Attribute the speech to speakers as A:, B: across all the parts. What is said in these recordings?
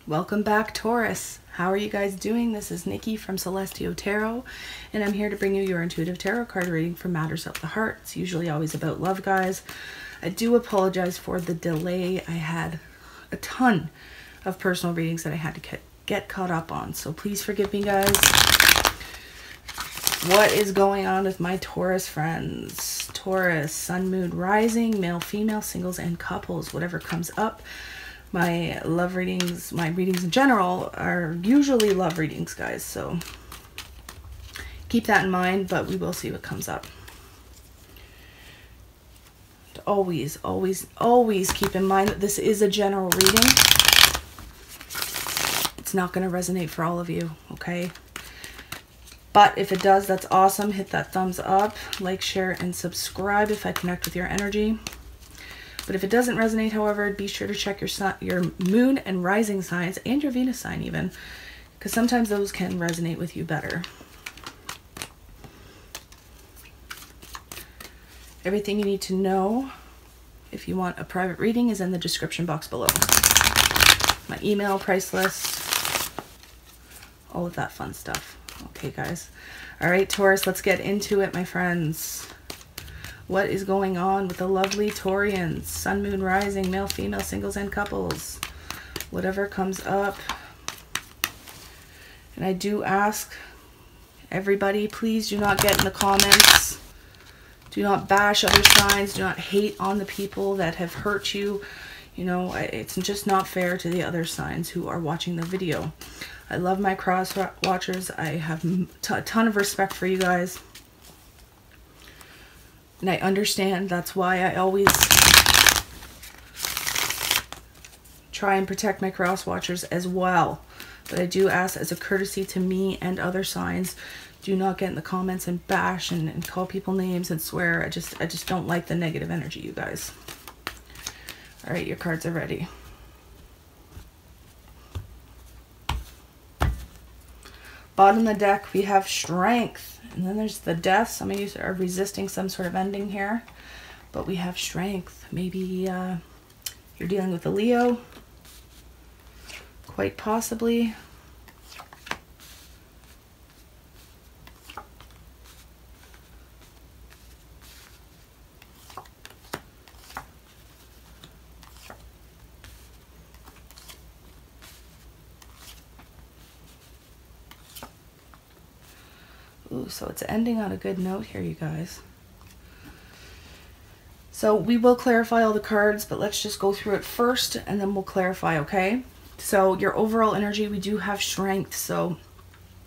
A: Welcome back, Taurus. How are you guys doing? This is Nikki from Celestio Tarot, and I'm here to bring you your intuitive tarot card reading for matters of the heart. It's usually always about love, guys. I do apologize for the delay. I had a ton of personal readings that I had to get caught up on, so please forgive me, guys. What is going on with my Taurus friends? Taurus, sun, moon, rising, male, female, singles, and couples. Whatever comes up. My love readings, my readings in general are usually love readings, guys. So keep that in mind, but we will see what comes up. Always, always, always keep in mind that this is a general reading. It's not going to resonate for all of you, okay? But if it does, that's awesome. Hit that thumbs up, like, share, and subscribe if I connect with your energy. But if it doesn't resonate, however, be sure to check your sun, your moon and rising signs, and your Venus sign even, because sometimes those can resonate with you better. Everything you need to know if you want a private reading is in the description box below. My email, price list, all of that fun stuff. Okay, guys. All right, Taurus, let's get into it, my friends. What is going on with the lovely Taurians? Sun, moon, rising, male, female, singles, and couples. Whatever comes up. And I do ask everybody, please do not get in the comments. Do not bash other signs. Do not hate on the people that have hurt you. You know, it's just not fair to the other signs who are watching the video. I love my cross watchers. I have a ton of respect for you guys. And I understand that's why I always try and protect my cross watchers as well. But I do ask, as a courtesy to me and other signs, do not get in the comments and bash and call people names and swear. I just don't like the negative energy, you guys. All right, your cards are ready. Bottom of the deck, we have strength. And then there's the death. Some of you are resisting some sort of ending here. But we have strength. Maybe you're dealing with a Leo. Quite possibly. Ooh, so it's ending on a good note here, you guys. So we will clarify all the cards, but let's just go through it first and then we'll clarify, okay? So your overall energy, we do have strength. So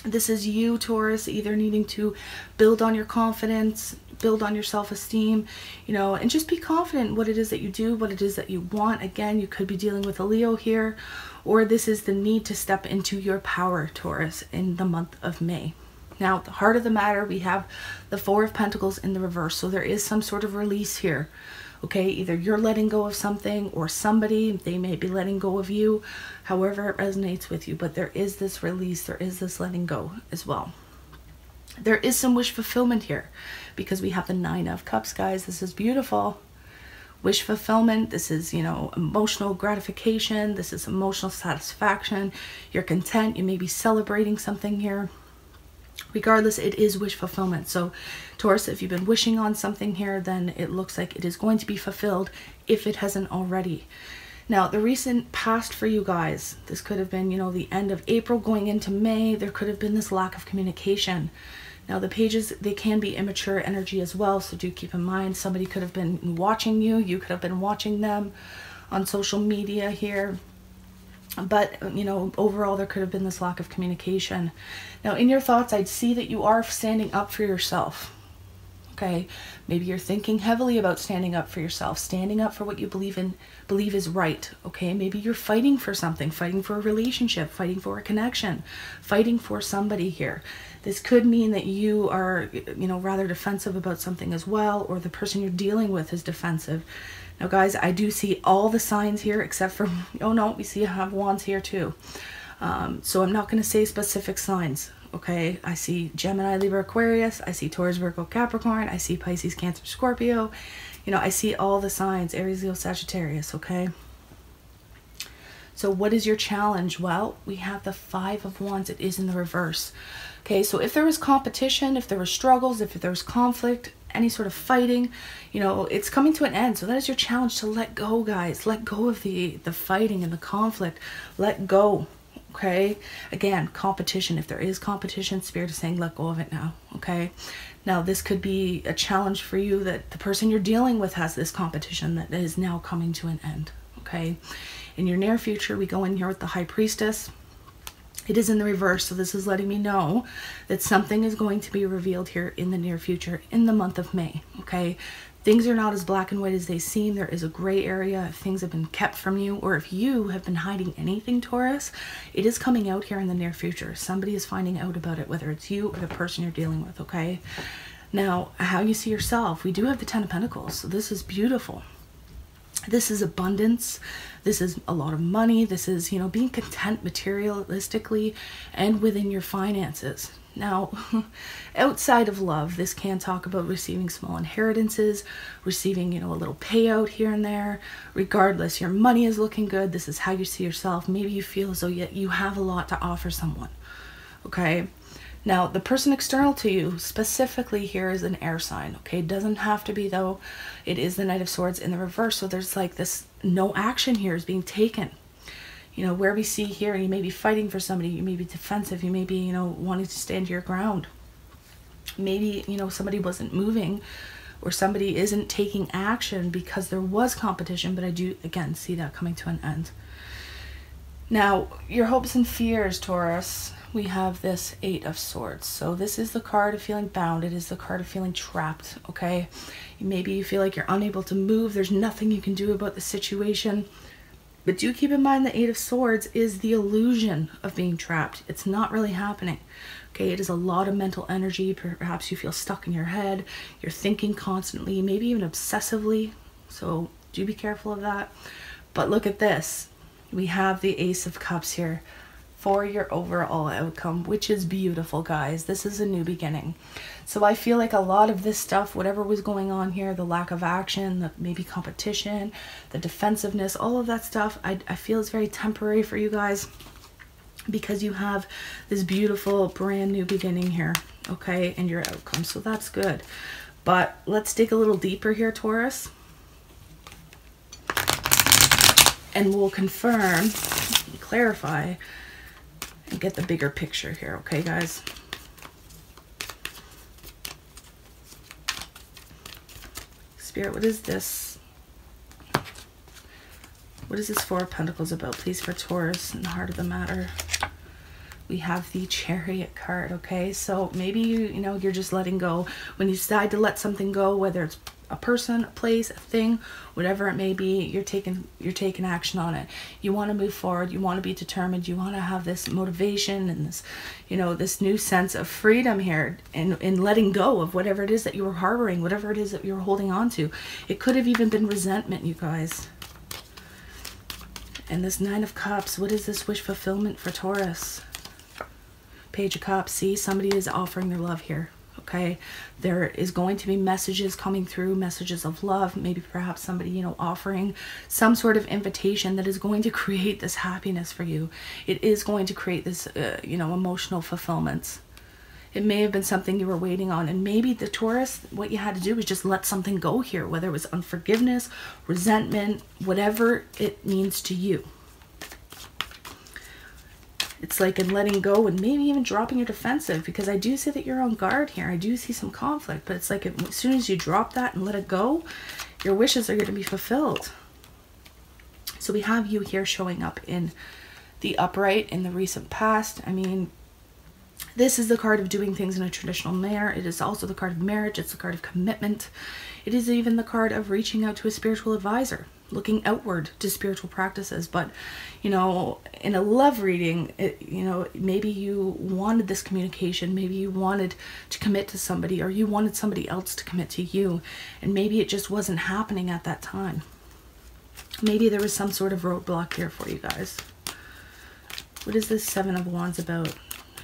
A: this is you, Taurus, either needing to build on your confidence, build on your self-esteem, you know, and just be confident in what it is that you do, what it is that you want. Again, you could be dealing with a Leo here, or this is the need to step into your power, Taurus, in the month of May. Now, at the heart of the matter, we have the Four of Pentacles in the reverse. So there is some sort of release here. Okay, either you're letting go of something or somebody, they may be letting go of you, however it resonates with you. But there is this release, there is this letting go as well. There is some wish fulfillment here because we have the Nine of Cups, guys. This is beautiful. Wish fulfillment, this is, you know, emotional gratification. This is emotional satisfaction. You're content, you may be celebrating something here. Regardless, it is wish fulfillment. So Taurus, if you've been wishing on something here, then it looks like it is going to be fulfilled if it hasn't already. Now, the recent past for you guys, this could have been, you know, the end of April going into May. There could have been this lack of communication. Now, the pages, they can be immature energy as well. So do keep in mind, somebody could have been watching you. You could have been watching them on social media here. But, you know, overall, there could have been this lack of communication. Now, in your thoughts, I'd see that you are standing up for yourself. Okay? Maybe you're thinking heavily about standing up for yourself, standing up for what you believe is right. Okay? Maybe you're fighting for something, fighting for a relationship, fighting for a connection, fighting for somebody here. This could mean that you are, you know, rather defensive about something as well, or the person you're dealing with is defensive. Now, guys, I do see all the signs here except for, oh no, we see I have wands here too. So I'm not going to say specific signs, okay? I see Gemini, Libra, Aquarius. I see Taurus, Virgo, Capricorn. I see Pisces, Cancer, Scorpio. You know, I see all the signs, Aries, Leo, Sagittarius, okay? So what is your challenge? Well, we have the Five of Wands. It is in the reverse. Okay, so if there was competition, if there were struggles, if there was conflict, any sort of fighting, you know, it's coming to an end. So that is your challenge, to let go, guys. Let go of the fighting and the conflict. Let go. Okay, again, competition. If there is competition, Spirit is saying let go of it now. Okay, now this could be a challenge for you, that the person you're dealing with has this competition that is now coming to an end. Okay, in your near future, we go in here with the High Priestess. It is in the reverse, so this is letting me know that something is going to be revealed here in the near future, in the month of May. Okay, things are not as black and white as they seem. There is a gray area. If things have been kept from you, or if you have been hiding anything, Taurus, it is coming out here in the near future. Somebody is finding out about it, whether it's you or the person you're dealing with. Okay, now how you see yourself, we do have the Ten of Pentacles, so this is beautiful. This is abundance. This is a lot of money. This is, you know, being content materialistically and within your finances. Now, outside of love, this can talk about receiving small inheritances, receiving, you know, a little payout here and there. Regardless, your money is looking good. This is how you see yourself. Maybe you feel as though you have a lot to offer someone. Okay. Now, the person external to you specifically here is an air sign, okay? It doesn't have to be, though. It is the Knight of Swords in the reverse, so there's like this, no action here is being taken. You know, where we see here, you may be fighting for somebody, you may be defensive, you may be, you know, wanting to stand your ground. Maybe, you know, somebody wasn't moving, or somebody isn't taking action because there was competition, but I do, again, see that coming to an end. Now, your hopes and fears, Taurus, we have this Eight of Swords. So this is the card of feeling bound. It is the card of feeling trapped, okay? Maybe you feel like you're unable to move. There's nothing you can do about the situation. But do keep in mind the Eight of Swords is the illusion of being trapped. It's not really happening, okay? It is a lot of mental energy. Perhaps you feel stuck in your head. You're thinking constantly, maybe even obsessively. So do be careful of that. But look at this. We have the Ace of Cups here for your overall outcome, which is beautiful, guys. This is a new beginning. So I feel like a lot of this stuff, whatever was going on here, the lack of action, the maybe competition, the defensiveness, all of that stuff, I feel is very temporary for you guys, because you have this beautiful brand new beginning here, okay, and your outcome. So that's good. But let's dig a little deeper here, Taurus, and we'll confirm, clarify, and get the bigger picture here, okay, guys? Spirit, what is this? What is this Four of Pentacles about, please, for Taurus in the heart of the matter? We have the Chariot card, okay? So maybe you know, you're just letting go. When you decide to let something go, whether it's a person, a place, a thing, whatever it may be, you're taking action on it. You want to move forward. You want to be determined. You want to have this motivation and this, you know, this new sense of freedom here, in letting go of whatever it is that you were harboring, whatever it is that you were holding on to. It could have even been resentment, you guys. And this Nine of Cups, what is this wish fulfillment for Taurus? Page of Cups. See, somebody is offering their love here. Okay, there is going to be messages coming through, messages of love, maybe perhaps somebody, you know, offering some sort of invitation that is going to create this happiness for you. It is going to create this, you know, emotional fulfillment. It may have been something you were waiting on, and maybe the Taurus, what you had to do was just let something go here, whether it was unforgiveness, resentment, whatever it means to you. It's like in letting go and maybe even dropping your defensive, because I do see that you're on guard here. I do see some conflict, but it's like as soon as you drop that and let it go, your wishes are going to be fulfilled. So we have you here showing up in the upright in the recent past. I mean, this is the card of doing things in a traditional manner. It is also the card of marriage. It's the card of commitment. It is even the card of reaching out to a spiritual advisor, looking outward to spiritual practices. But, you know, in a love reading, you know, maybe you wanted this communication, maybe you wanted to commit to somebody, or you wanted somebody else to commit to you, and maybe it just wasn't happening at that time. Maybe there was some sort of roadblock here for you guys. What is this Seven of Wands about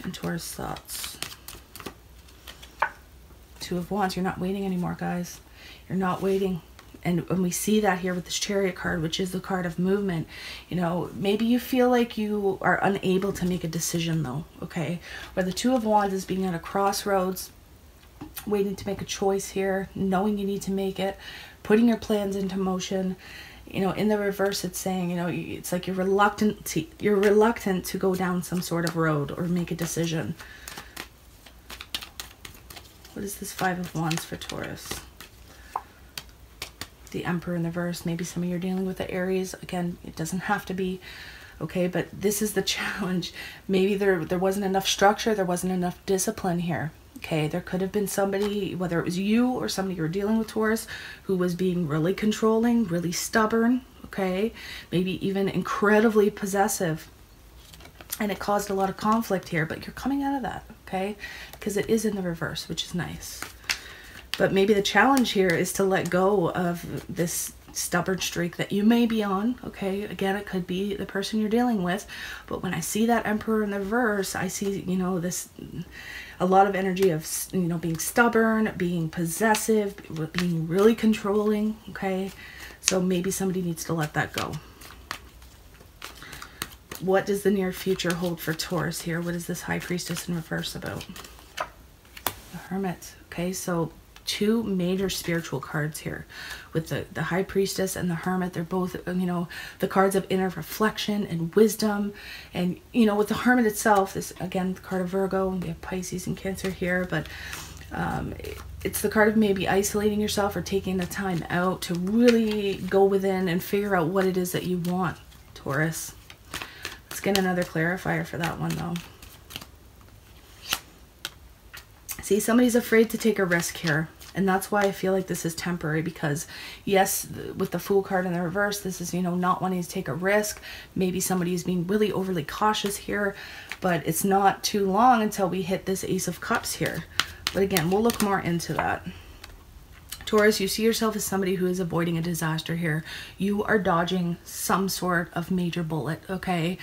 A: in Taurus thoughts? Two of Wands. You're not waiting anymore, guys. You're not waiting. And when we see that here with this Chariot card, which is the card of movement, you know, maybe you feel like you are unable to make a decision though, okay? Where the Two of Wands is being at a crossroads, waiting to make a choice here, knowing you need to make it, putting your plans into motion. You know, in the reverse, it's saying, you know, it's like you're reluctant to go down some sort of road or make a decision. What is this Five of Wands for Taurus? The Emperor in the reverse. Maybe some of you are dealing with the Aries. Again, it doesn't have to be, okay? But this is the challenge. Maybe there wasn't enough structure. There wasn't enough discipline here. Okay, there could have been somebody, whether it was you or somebody you were dealing with, Taurus, who was being really controlling, really stubborn, okay? Maybe even incredibly possessive. And it caused a lot of conflict here, but you're coming out of that, okay? Because it is in the reverse, which is nice. But maybe the challenge here is to let go of this stubborn streak that you may be on, okay? Again, it could be the person you're dealing with, but when I see that Emperor in the reverse, I see, you know, this, a lot of energy of, you know, being stubborn, being possessive, being really controlling, okay? So maybe somebody needs to let that go. What does the near future hold for Taurus here? What is this High Priestess in reverse about? The Hermit, okay? So two major spiritual cards here with the High Priestess and the Hermit. They're both, you know, the cards of inner reflection and wisdom. And, you know, with the Hermit itself, this, again, the card of Virgo, and we have Pisces and Cancer here, but it's the card of maybe isolating yourself or taking the time out to really go within and figure out what it is that you want, Taurus. Let's get another clarifier for that one, though. See, somebody's afraid to take a risk here. And that's why I feel like this is temporary, because yes, with the Fool card in the reverse, this is, you know, not wanting to take a risk. Maybe somebody is being really overly cautious here, but it's not too long until we hit this Ace of Cups here. But again, we'll look more into that. Taurus, you see yourself as somebody who is avoiding a disaster here. You are dodging some sort of major bullet, okay?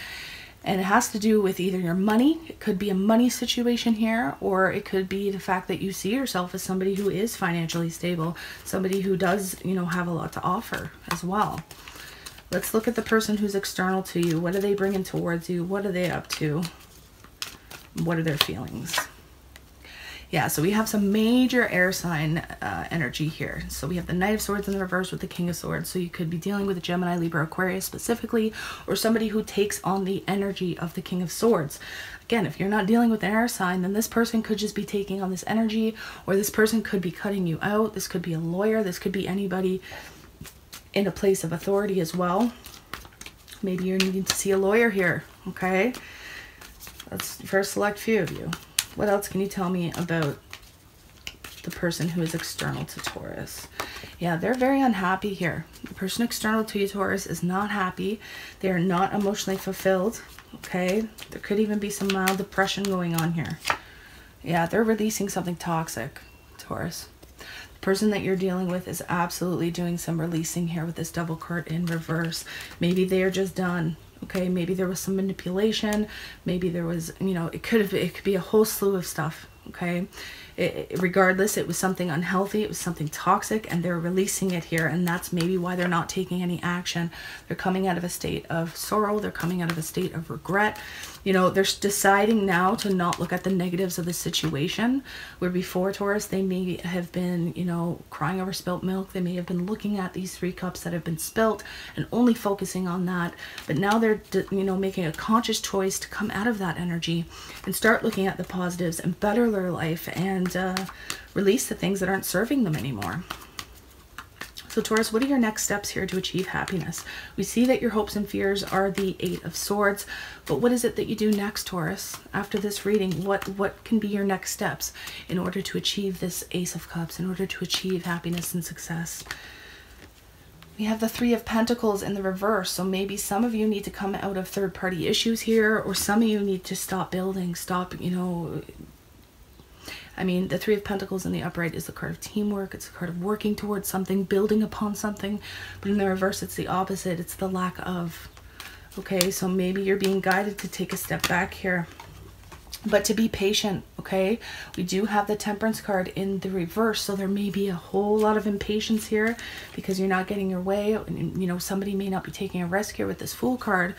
A: And it has to do with either your money, it could be a money situation here, or it could be the fact that you see yourself as somebody who is financially stable, somebody who does, you know, have a lot to offer as well. Let's look at the person who's external to you. What are they bringing towards you? What are they up to? What are their feelings? Yeah, so we have some major air sign energy here. So we have the Knight of Swords in the reverse with the King of Swords. So you could be dealing with a Gemini, Libra, Aquarius specifically, or somebody who takes on the energy of the King of Swords. Again, if you're not dealing with an air sign, then this person could just be taking on this energy, or this person could be cutting you out. This could be a lawyer. This could be anybody in a place of authority as well. Maybe you're needing to see a lawyer here, okay? That's for a select few of you. What else can you tell me about the person who is external to Taurus? Yeah, they're very unhappy here. The person external to you, Taurus, is not happy. They are not emotionally fulfilled, okay? There could even be some mild depression going on here. Yeah, they're releasing something toxic, Taurus. The person that you're dealing with is absolutely doing some releasing here with this Devil card in reverse. Maybe they are just done. Okay, maybe there was some manipulation, maybe there was, you know, it could be a whole slew of stuff, okay? Regardless, it was something unhealthy, it was something toxic, and they're releasing it here, and that's maybe why they're not taking any action. They're coming out of a state of sorrow, they're coming out of a state of regret. You know, they're deciding now to not look at the negatives of the situation, where before, Taurus, they may have been, you know, crying over spilt milk. They may have been looking at these 3 cups that have been spilt and only focusing on that. But now they're, you know, making a conscious choice to come out of that energy and start looking at the positives and better their life and release the things that aren't serving them anymore. So Taurus, what are your next steps here to achieve happiness? We see that your hopes and fears are the 8 of Swords, but what is it that you do next, Taurus? After this reading, what can be your next steps in order to achieve this Ace of Cups, in order to achieve happiness and success? We have the 3 of Pentacles in the reverse, so maybe some of you need to come out of third-party issues here, or some of you need to stop building, stop, you know, I mean, the 3 of Pentacles in the upright is the card of teamwork. It's the card of working towards something, building upon something. But in the reverse, it's the opposite. It's the lack of. Okay, so maybe you're being guided to take a step back here But to be patient, okay? We do have the Temperance card in the reverse, so there may be a whole lot of impatience here because you're not getting your way. And, you know, somebody may not be taking a risk here with this Fool card.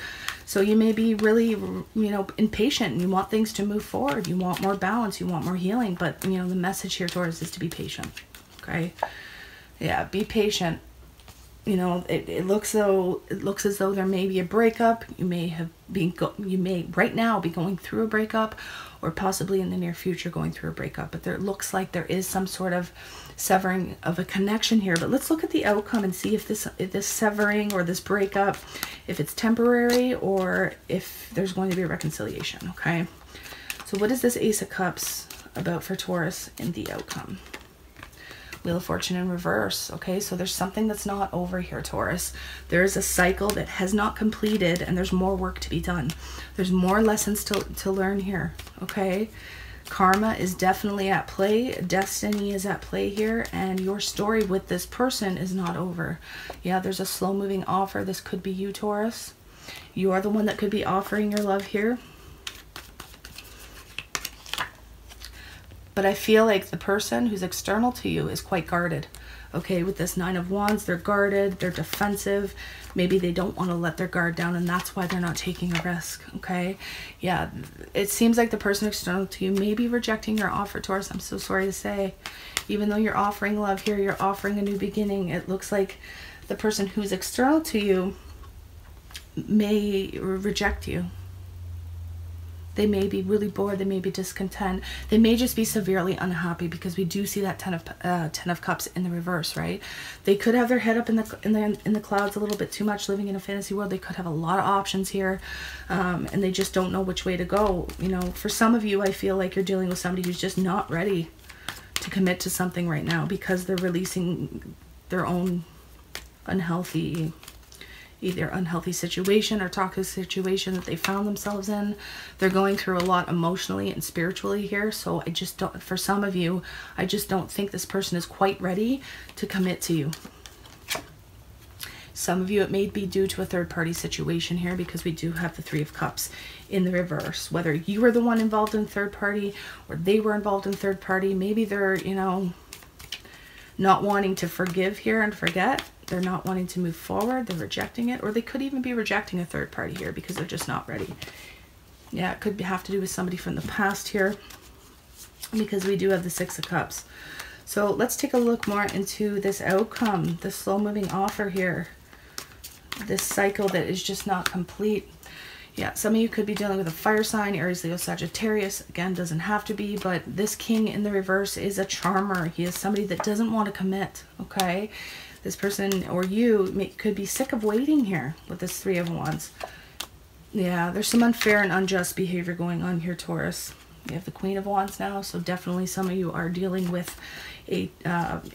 A: So you may be really, you know, impatient and you want things to move forward. You want more balance, you want more healing. But, you know, the message here, Taurus, is to be patient, okay? Yeah, be patient. You know, it looks as though there may be a breakup. You may right now be going through a breakup, or possibly in the near future going through a breakup. But there looks like there is some sort of severing of a connection here. But let's look at the outcome and see if this severing or this breakup, if it's temporary or if there's going to be a reconciliation. Okay. So what is this Ace of Cups about for Taurus in the outcome? Wheel of Fortune in reverse. Okay, so there's something that's not over here, Taurus. There is a cycle that has not completed, and there's more work to be done. There's more lessons to learn here, okay? Karma is definitely at play. Destiny is at play here, and your story with this person is not over. Yeah, there's a slow-moving offer. This could be you, Taurus. You are the one that could be offering your love here. But I feel like the person who's external to you is quite guarded. Okay, with this Nine of Wands, they're guarded, they're defensive. Maybe they don't want to let their guard down, and that's why they're not taking a risk, okay? Yeah, it seems like the person external to you may be rejecting your offer, Taurus. I'm so sorry to say. Even though you're offering love here, you're offering a new beginning. It looks like the person who's external to you may reject you. They may be really bored. They may be discontent. They may just be severely unhappy, because we do see that Ten of Cups in the reverse, right? They could have their head up in the clouds a little bit too much, living in a fantasy world. They could have a lot of options here, and they just don't know which way to go. You know, for some of you, I feel like you're dealing with somebody who's just not ready to commit to something right now, because they're releasing their own unhealthy, either unhealthy situation or toxic situation that they found themselves in. They're going through a lot emotionally and spiritually here. So I just don't, for some of you, I just don't think this person is quite ready to commit to you. Some of you, it may be due to a third-party situation here, because we do have the Three of Cups in the reverse. Whether you were the one involved in third party or they were involved in third party, maybe they're, you know, not wanting to forgive here and forget. They're not wanting to move forward. They're rejecting it. Or they could even be rejecting a third party here because they're just not ready. Yeah, it could have to do with somebody from the past here, because we do have the Six of Cups. So let's take a look more into this outcome, the slow-moving offer here, this cycle that is just not complete. Yeah, some of you could be dealing with a fire sign, Aries, Leo, Sagittarius. Again, doesn't have to be, but this King in the reverse is a charmer. He is somebody that doesn't want to commit, okay? This person, or you, could be sick of waiting here with this Three of Wands. Yeah, there's some unfair and unjust behavior going on here, Taurus. We have the Queen of Wands now, so definitely some of you are dealing with a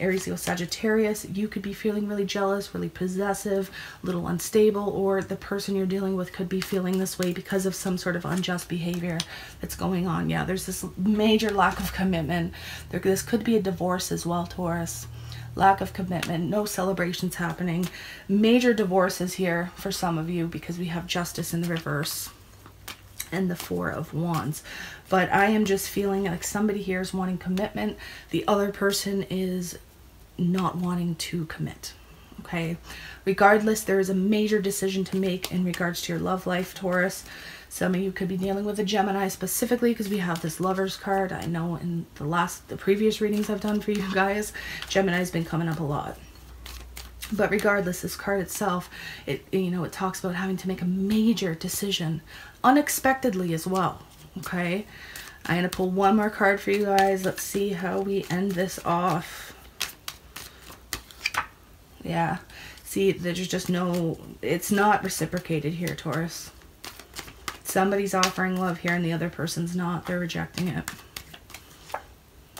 A: Aries, Leo, Sagittarius. You could be feeling really jealous, really possessive, a little unstable, or the person you're dealing with could be feeling this way because of some sort of unjust behavior that's going on. Yeah, there's this major lack of commitment. This could be a divorce as well, Taurus. Lack of commitment, no celebrations happening. Major divorces here for some of you, because we have Justice in the reverse and the Four of Wands. But I am just feeling like somebody here is wanting commitment. The other person is not wanting to commit. Okay. Regardless, there is a major decision to make in regards to your love life, Taurus. Some of you could be dealing with a Gemini specifically, because we have this Lovers card. I know in the previous readings I've done for you guys, Gemini's been coming up a lot. But regardless, this card itself, it talks about having to make a major decision unexpectedly as well. Okay, I'm gonna pull one more card for you guys. Let's see how we end this off. Yeah, see, there's just no, it's not reciprocated here, Taurus. Somebody's offering love here and the other person's not. They're rejecting it.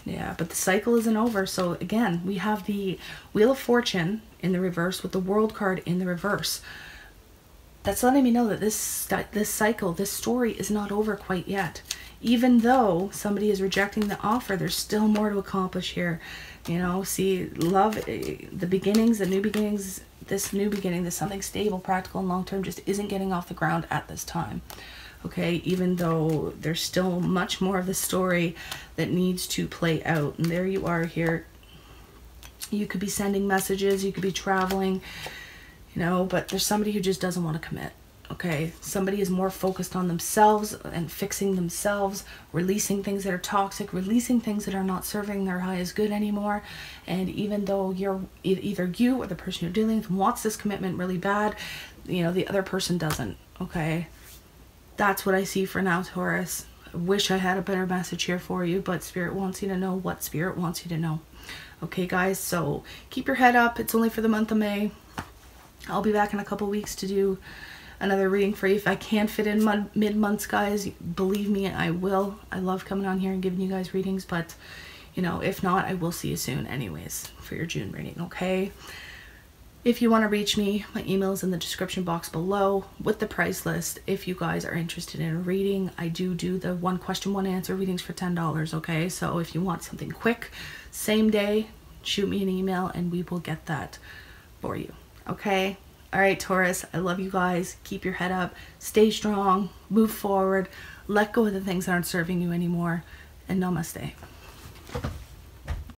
A: Yeah, but the cycle isn't over. So again, we have the Wheel of Fortune in the reverse with the World card in the reverse. That's letting me know that this cycle, this story is not over quite yet. Even though somebody is rejecting the offer, there's still more to accomplish here. You know, see, love, the beginnings, the new beginnings, this new beginning, this something stable, practical, and long-term just isn't getting off the ground at this time. okay? Even though there's still much more of the story that needs to play out. And there you are here. You could be sending messages, you could be traveling, you know, but there's somebody who just doesn't want to commit, okay? Somebody is more focused on themselves and fixing themselves, releasing things that are toxic, releasing things that are not serving their highest good anymore. And even though you're either you or the person you're dealing with wants this commitment really bad, you know, the other person doesn't, okay? That's what I see for now, Taurus. I wish I had a better message here for you, but Spirit wants you to know what Spirit wants you to know. Okay, guys, so keep your head up. It's only for the month of May. I'll be back in a couple weeks to do another reading for you. If I can fit in mid-months, guys, believe me, I will. I love coming on here and giving you guys readings, but, you know, if not, I will see you soon anyways for your June reading, okay? If you want to reach me, my email is in the description box below with the price list. If you guys are interested in a reading, I do the 1 question, 1 answer readings for $10, okay? So if you want something quick, same day, shoot me an email and we will get that for you, okay? All right, Taurus, I love you guys. Keep your head up, stay strong, move forward, let go of the things that aren't serving you anymore, and namaste.